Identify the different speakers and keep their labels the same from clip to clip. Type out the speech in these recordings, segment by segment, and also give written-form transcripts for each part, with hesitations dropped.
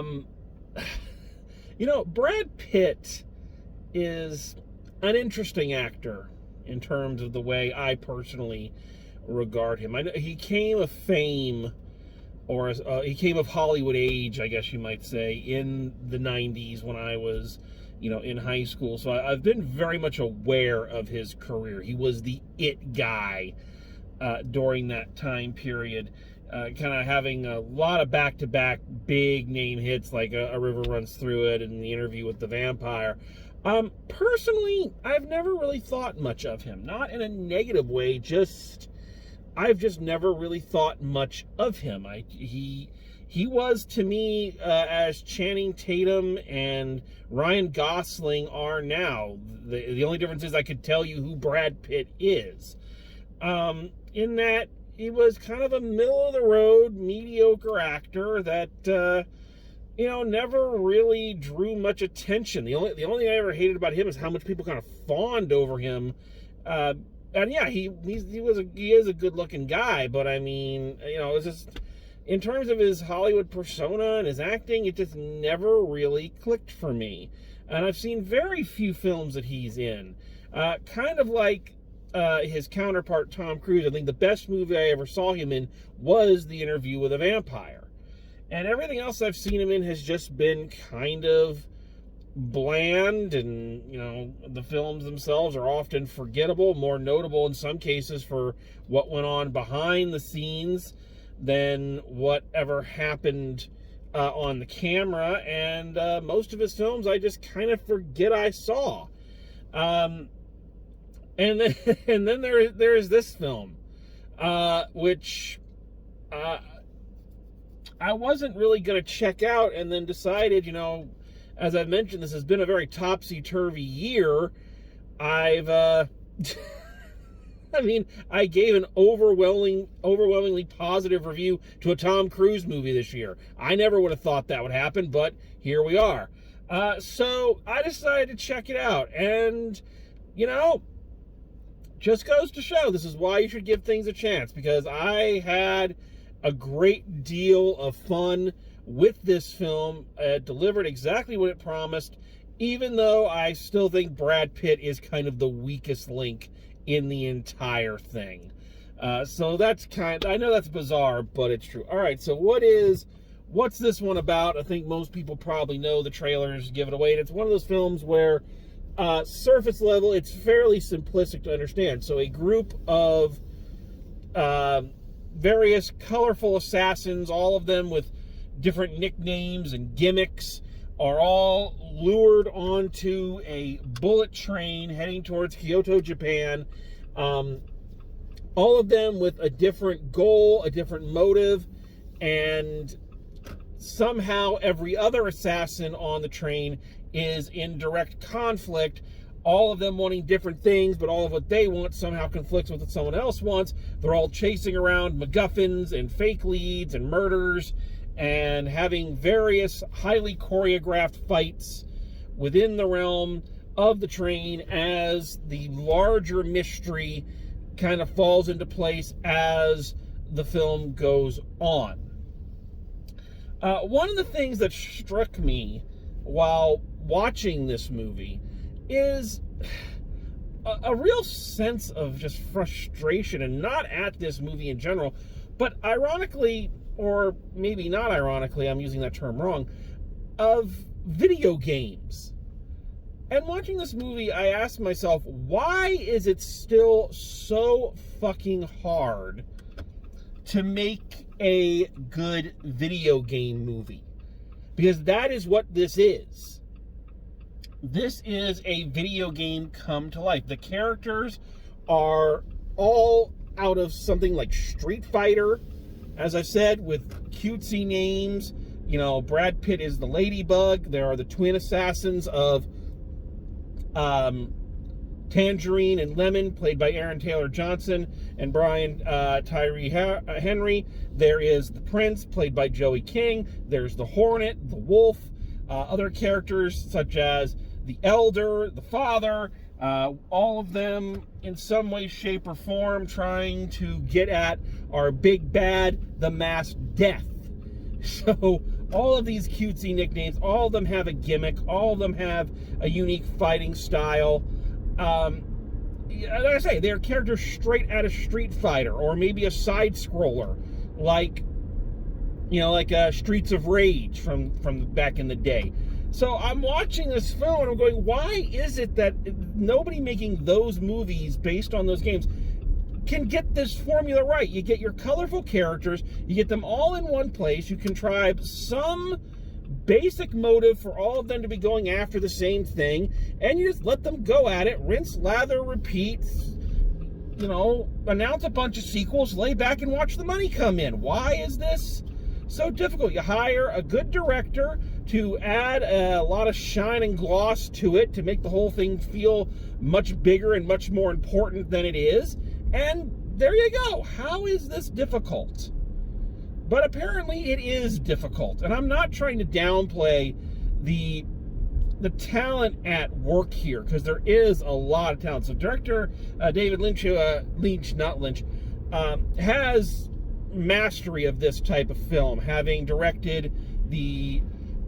Speaker 1: Um, Brad Pitt is an interesting actor in terms of the way I personally regard him. He came of fame, or he came of Hollywood age, I guess you might say, in the 90s when I was, in high school. So I've been very much aware of his career. He was the it guy during that time period. Kind of having a lot of back-to-back big name hits like A River Runs Through It and The Interview with the Vampire. Personally, I've never really thought much of him. Not in a negative way, I've just never really thought much of him. He was to me as Channing Tatum and Ryan Gosling are now. The only difference is I could tell you who Brad Pitt is. In that he was kind of a middle-of-the-road, mediocre actor that, never really drew much attention. The only thing I ever hated about him is how much people kind of fawned over him. And yeah, he is a good-looking guy, but I mean, it's just, in terms of his Hollywood persona and his acting, it just never really clicked for me. And I've seen very few films that he's in. Kind of like his counterpart Tom Cruise. I think the best movie I ever saw him in was The Interview with a Vampire. And everything else I've seen him in has just been kind of bland, and, the films themselves are often forgettable, more notable in some cases for what went on behind the scenes than whatever happened on the camera. And most of his films I just kind of forget I saw. And then there is this film, which I wasn't really going to check out, and then decided, as I've mentioned, this has been a very topsy-turvy year. I gave an overwhelmingly positive review to a Tom Cruise movie this year. I never would have thought that would happen, but here we are. So I decided to check it out, and, just goes to show this is why you should give things a chance, because I had a great deal of fun with this film. It delivered exactly what it promised, even though I still think Brad Pitt is kind of the weakest link in the entire thing. So that's I know that's bizarre, but it's true. All right, so what's this one about? I think most people probably know. The trailers give it away, and it's one of those films where surface level, it's fairly simplistic to understand. So a group of various colorful assassins, all of them with different nicknames and gimmicks, are all lured onto a bullet train heading towards Kyoto, Japan. All of them with a different goal, a different motive, and somehow every other assassin on the train is in direct conflict. All of them wanting different things, but all of what they want somehow conflicts with what someone else wants. They're all chasing around MacGuffins and fake leads and murders, and having various highly choreographed fights within the realm of the train as the larger mystery kind of falls into place as the film goes on. One of the things that struck me while watching this movie is a real sense of just frustration, and not at this movie in general, but ironically, or maybe not ironically, I'm using that term wrong, of video games. And watching this movie, I asked myself, why is it still so fucking hard to make a good video game movie? Because that is what this is. This is a video game come to life. The characters are all out of something like Street Fighter, as I said, with cutesy names. Brad Pitt is the Ladybug. There are the twin assassins of Tangerine and Lemon, played by Aaron Taylor Johnson and Brian Tyree Henry. There is the Prince, played by Joey King. There's the Hornet, the Wolf. Other characters such as the Elder, the Father, all of them in some way, shape, or form trying to get at our big bad, the Masked Death. So all of these cutesy nicknames, all of them have a gimmick, all of them have a unique fighting style. Like I say, they're characters straight out of Street Fighter, or maybe a side scroller, like Streets of Rage from back in the day. So I'm watching this film and I'm going, why is it that nobody making those movies based on those games can get this formula right? You get your colorful characters, you get them all in one place, you contrive some basic motive for all of them to be going after the same thing, and you just let them go at it, rinse, lather, repeat, announce a bunch of sequels, lay back and watch the money come in. Why is this so difficult? You hire a good director to add a lot of shine and gloss to it to make the whole thing feel much bigger and much more important than it is, and there you go. How is this difficult? But apparently it is difficult, and I'm not trying to downplay the talent at work here, because there is a lot of talent. So director David Lynch, has mastery of this type of film, having directed the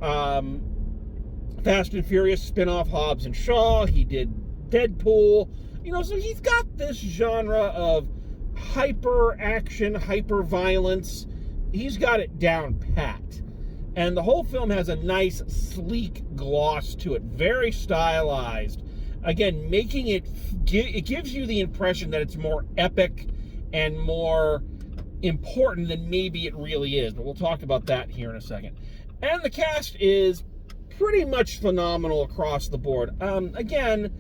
Speaker 1: Fast and Furious spin-off Hobbs and Shaw. He did Deadpool. So he's got this genre of hyper action, hyper violence. He's got it down pat. And the whole film has a nice, sleek gloss to it. Very stylized. Again, making it gives you the impression that it's more epic and more important than maybe it really is. But we'll talk about that here in a second. And the cast is pretty much phenomenal across the board. Again,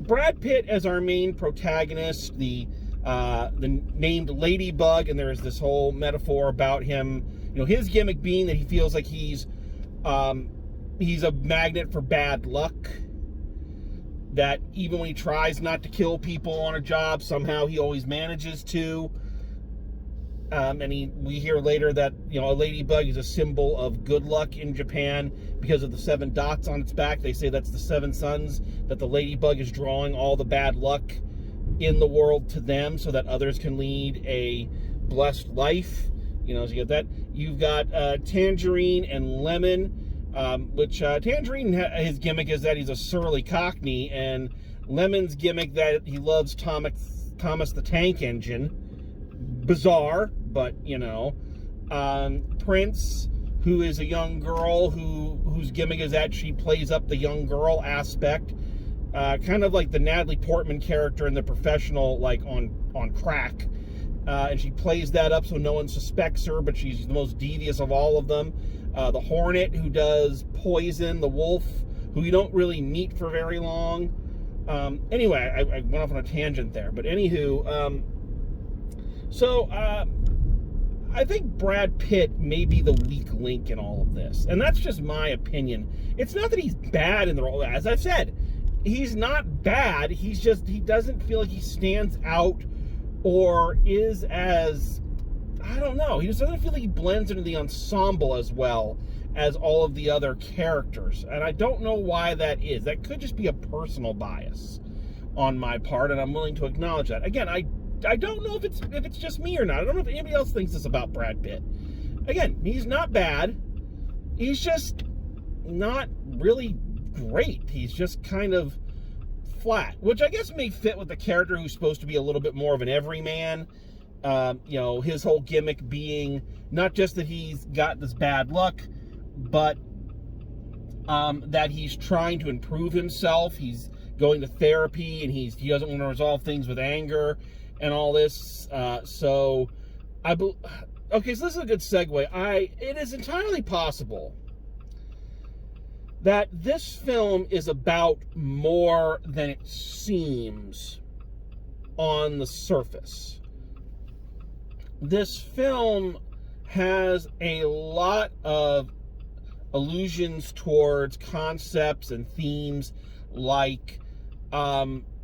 Speaker 1: Brad Pitt as our main protagonist, the named Ladybug, and there's this whole metaphor about him, his gimmick being that he feels like he's a magnet for bad luck, that even when he tries not to kill people on a job, somehow he always manages to. And we hear later that, a ladybug is a symbol of good luck in Japan because of the 7 dots on its back. They say that's the 7 suns, that the ladybug is drawing all the bad luck in the world to them so that others can lead a blessed life. So you get that. You've got Tangerine and Lemon, which Tangerine, his gimmick is that he's a surly Cockney, and Lemon's gimmick that he loves Thomas the Tank Engine. Bizarre, but Prince, who is a young girl whose gimmick is that she plays up the young girl aspect, kind of like the Natalie Portman character in The Professional, like on crack, and she plays that up so no one suspects her, but she's the most devious of all of them. The Hornet, who does Poison, the wolf, who you don't really meet for very long. Anyway, I went off on a tangent there, but anywho, so I think Brad Pitt may be the weak link in all of this, and that's just my opinion. It's not that he's bad in the role. As I've said, he's not bad. He doesn't feel like he stands out or is as, I don't know, he just doesn't feel like he blends into the ensemble as well as all of the other characters, and I don't know why that is. That could just be a personal bias on my part, and I'm willing to acknowledge that. Again, I don't know if it's just me or not. I don't know if anybody else thinks this about Brad Pitt. Again, he's not bad. He's just not really great. He's just kind of flat, which I guess may fit with the character who's supposed to be a little bit more of an everyman. His whole gimmick being not just that he's got this bad luck, but that he's trying to improve himself. He's going to therapy, and he doesn't want to resolve things with anger and all this. So this is a good segue. It is entirely possible that this film is about more than it seems on the surface. This film has a lot of allusions towards concepts and themes like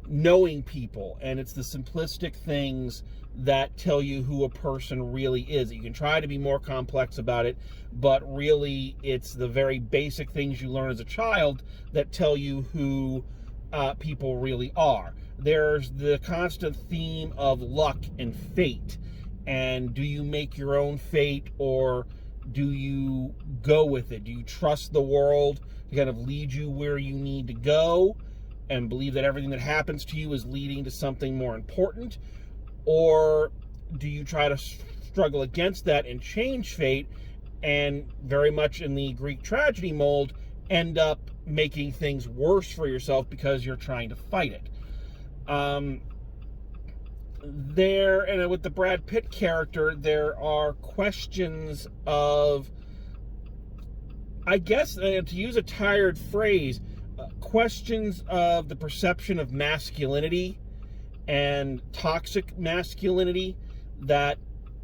Speaker 1: knowing people, and it's the simplistic things that tell you who a person really is. You can try to be more complex about it, but really it's the very basic things you learn as a child that tell you who people really are. There's the constant theme of luck and fate, and do you make your own fate, or do you go with it? Do you trust the world to kind of lead you where you need to go and believe that everything that happens to you is leading to something more important? Or do you try to struggle against that and change fate, and very much in the Greek tragedy mold, end up making things worse for yourself because you're trying to fight it? And with the Brad Pitt character, there are questions of, I guess, to use a tired phrase, questions of the perception of masculinity and toxic masculinity that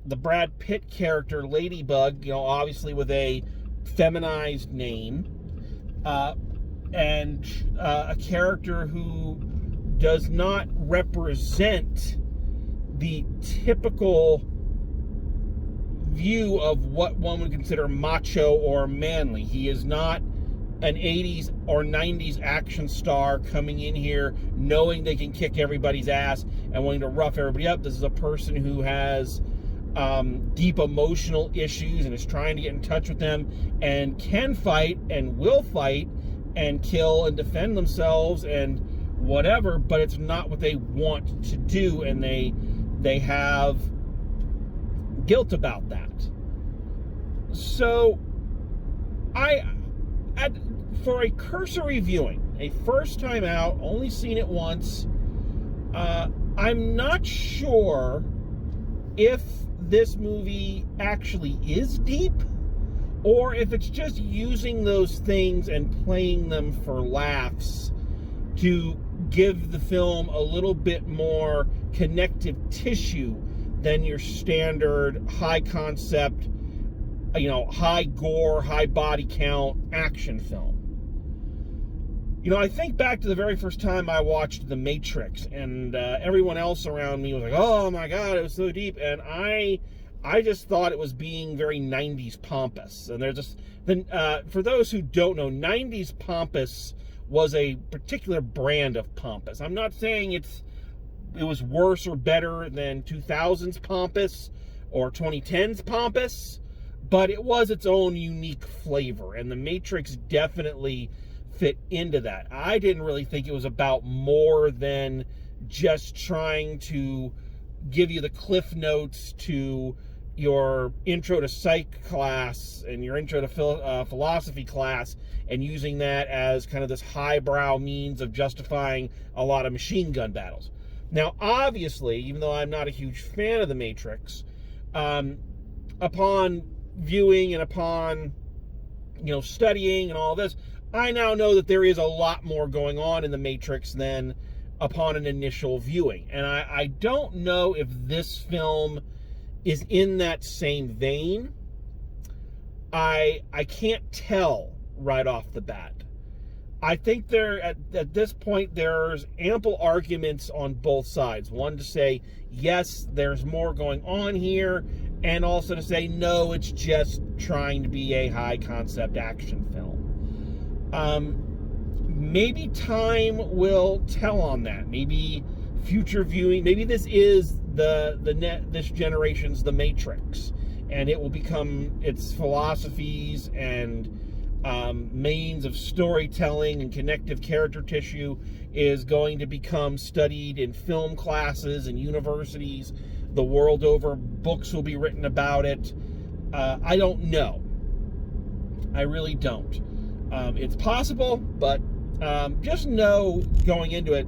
Speaker 1: the Brad Pitt character, Ladybug, obviously with a feminized name, and a character who does not represent the typical view of what one would consider macho or manly. He is not an 80s or 90s action star coming in here knowing they can kick everybody's ass and wanting to rough everybody up. This is a person who has deep emotional issues and is trying to get in touch with them and can fight and will fight and kill and defend themselves and whatever, but it's not what they want to do, and they have guilt about that. So for a cursory viewing, a first time out, only seen it once, I'm not sure if this movie actually is deep, or if it's just using those things and playing them for laughs to give the film a little bit more connective tissue than your standard high concept, high gore, high body count action film. I think back to the very first time I watched The Matrix, and everyone else around me was like, oh my God, it was so deep. And I just thought it was being very 90s pompous. And for those who don't know, 90s pompous was a particular brand of pompous. I'm not saying it was worse or better than 2000s pompous or 2010s pompous, but it was its own unique flavor, and The Matrix definitely fit into that. I didn't really think it was about more than just trying to give you the cliff notes to your intro to psych class and your intro to philosophy class, and using that as kind of this highbrow means of justifying a lot of machine gun battles. Now, obviously, even though I'm not a huge fan of The Matrix, upon viewing and upon studying and all this, I now know that there is a lot more going on in The Matrix than upon an initial viewing. And I don't know if this film is in that same vein. I can't tell right off the bat. I think at this point there's ample arguments on both sides. One to say, yes, there's more going on here, and also to say, no, it's just trying to be a high concept action film. Maybe time will tell on that. Maybe future viewing, maybe this is this generation's The Matrix, and it will become its philosophies and means of storytelling and connective character tissue is going to become studied in film classes and universities the world over. Books will be written about it. I don't know. I really don't. It's possible, but just know going into it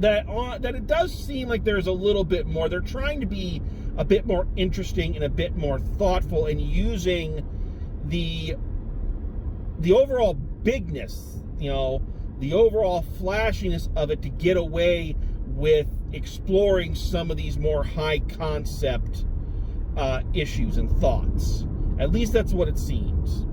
Speaker 1: that it does seem like there's a little bit more. They're trying to be a bit more interesting and a bit more thoughtful, and using the overall bigness, the overall flashiness of it to get away with exploring some of these more high concept issues and thoughts. At least that's what it seems.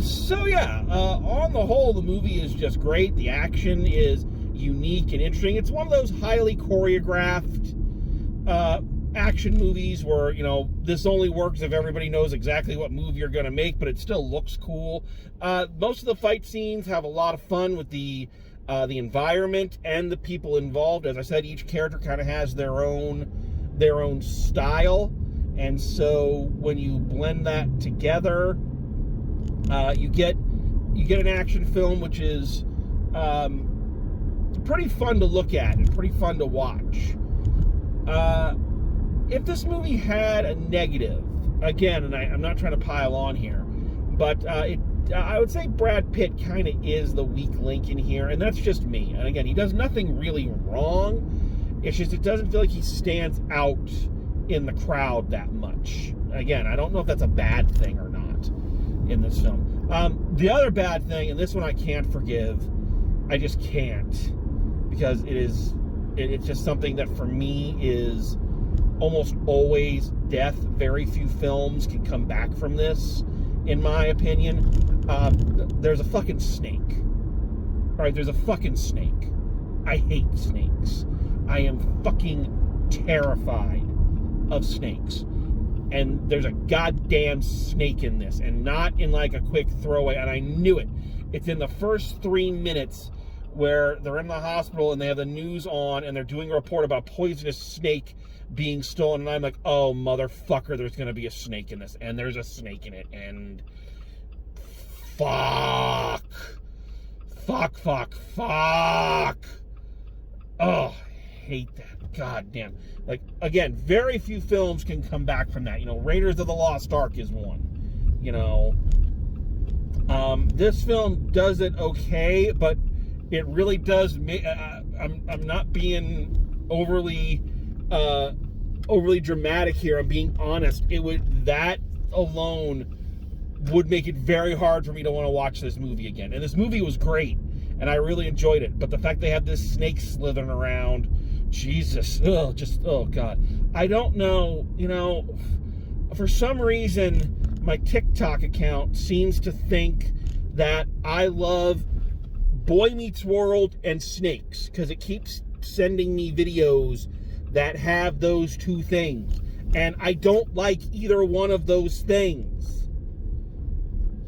Speaker 1: So yeah, on the whole, the movie is just great. The action is unique and interesting. It's one of those highly choreographed action movies where, this only works if everybody knows exactly what move you're going to make, but it still looks cool. Most of the fight scenes have a lot of fun with the environment and the people involved. As I said, each character kind of has their own style, And so when you blend that together, you get an action film which is pretty fun to look at and pretty fun to watch. If this movie had a negative, again, and I'm not trying to pile on here, but I would say Brad Pitt kind of is the weak link in here, and that's just me. And again, he does nothing really wrong. It's just it doesn't feel like he stands out in the crowd that much. Again, I don't know if that's a bad thing or not in this film. The other bad thing, and this one I can't forgive, I just can't, because it's just something that for me is almost always death. Very few films can come back from this, in my opinion. There's a fucking snake. All right, there's a fucking snake. I hate snakes. I am fucking terrified of snakes. And there's a goddamn snake in this, and not in like a quick throwaway, and I knew it. It's in the first 3 minutes where they're in the hospital and they have the news on and they're doing a report about a poisonous snake being stolen, and I'm like, oh motherfucker, there's gonna be a snake in this, and there's a snake in it, and fuck. Oh, I hate that. God damn. Like, again, very few films can come back from that. You know, Raiders of the Lost Ark is one. You know, this film does it okay, but it really does make. I'm not being overly dramatic here. I'm being honest. That alone would make it very hard for me to want to watch this movie again. And this movie was great, and I really enjoyed it. But the fact they have this snake slithering around, Jesus, oh God. I don't know, you know, for some reason, my TikTok account seems to think that I love Boy Meets World and snakes, because it keeps sending me videos that have those two things. And I don't like either one of those things.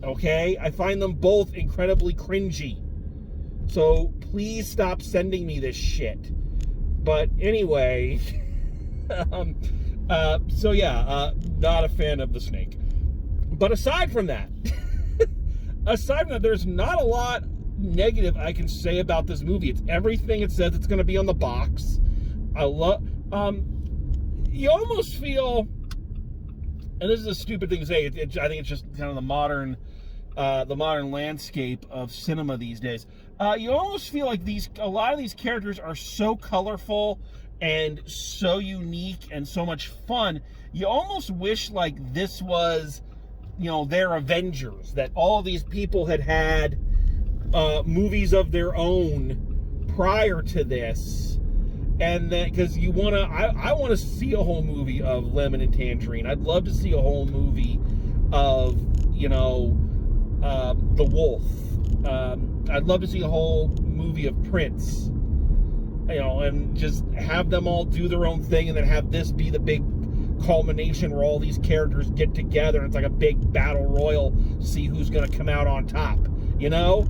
Speaker 1: Okay? I find them both incredibly cringy. So please stop sending me this shit. But anyway, so yeah, not a fan of the snake. But aside from that, there's not a lot negative I can say about this movie. It's everything it says it's going to be on the box. I love, you almost feel, and this is a stupid thing to say, I think it's just kind of the modern landscape of cinema these days. You almost feel like a lot of these characters are so colorful and so unique and so much fun. You almost wish like this was, you know, their Avengers, that all these people had movies of their own prior to this, and that because I want to see a whole movie of Lemon and Tangerine. I'd love to see a whole movie of, you know, The Wolf. I'd love to see a whole movie of Prince, you know, and just have them all do their own thing, and then have this be the big culmination where all these characters get together and it's like a big battle royal to see who's going to come out on top, you know?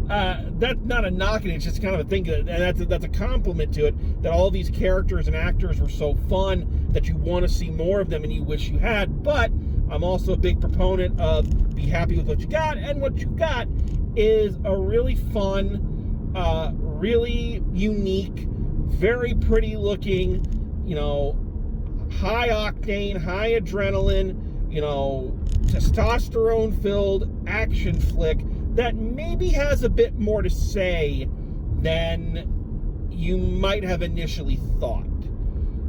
Speaker 1: That's not a knock, and it's just kind of a thing, and that's a compliment to it, that all these characters and actors were so fun that you want to see more of them and you wish you had. But I'm also a big proponent of be happy with what you got, and what you got is a really fun, really unique, very pretty looking, you know, high octane, high adrenaline, you know, testosterone filled action flick that maybe has a bit more to say than you might have initially thought.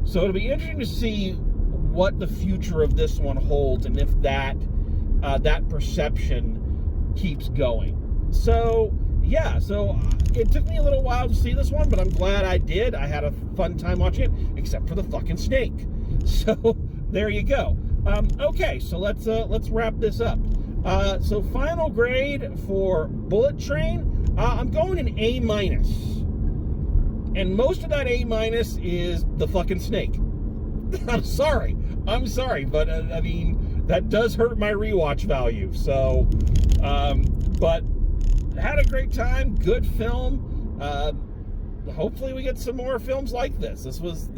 Speaker 1: So it'll be interesting to see what the future of this one holds, and if that perception keeps going. So yeah, it took me a little while to see this one, but I'm glad I did. I had a fun time watching it, except for the fucking snake. So there you go. Okay, so let's wrap this up. So final grade for Bullet Train, I'm going an A-, and most of that A- is the fucking snake. I'm sorry, but I mean, that does hurt my rewatch value. So, but had a great time, good film. Hopefully we get some more films like this. This was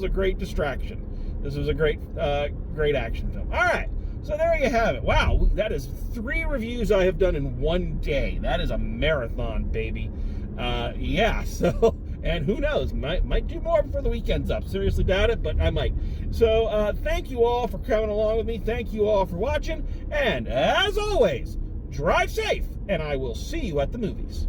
Speaker 1: a great distraction. This was a great action film. All right, so there you have it. Wow, that is 3 reviews I have done in one day. That is a marathon, baby. Yeah, so, and who knows, might do more before the weekend's up. Seriously doubt it, but I might. So thank you all for coming along with me. Thank you all for watching. And as always, drive safe, and I will see you at the movies.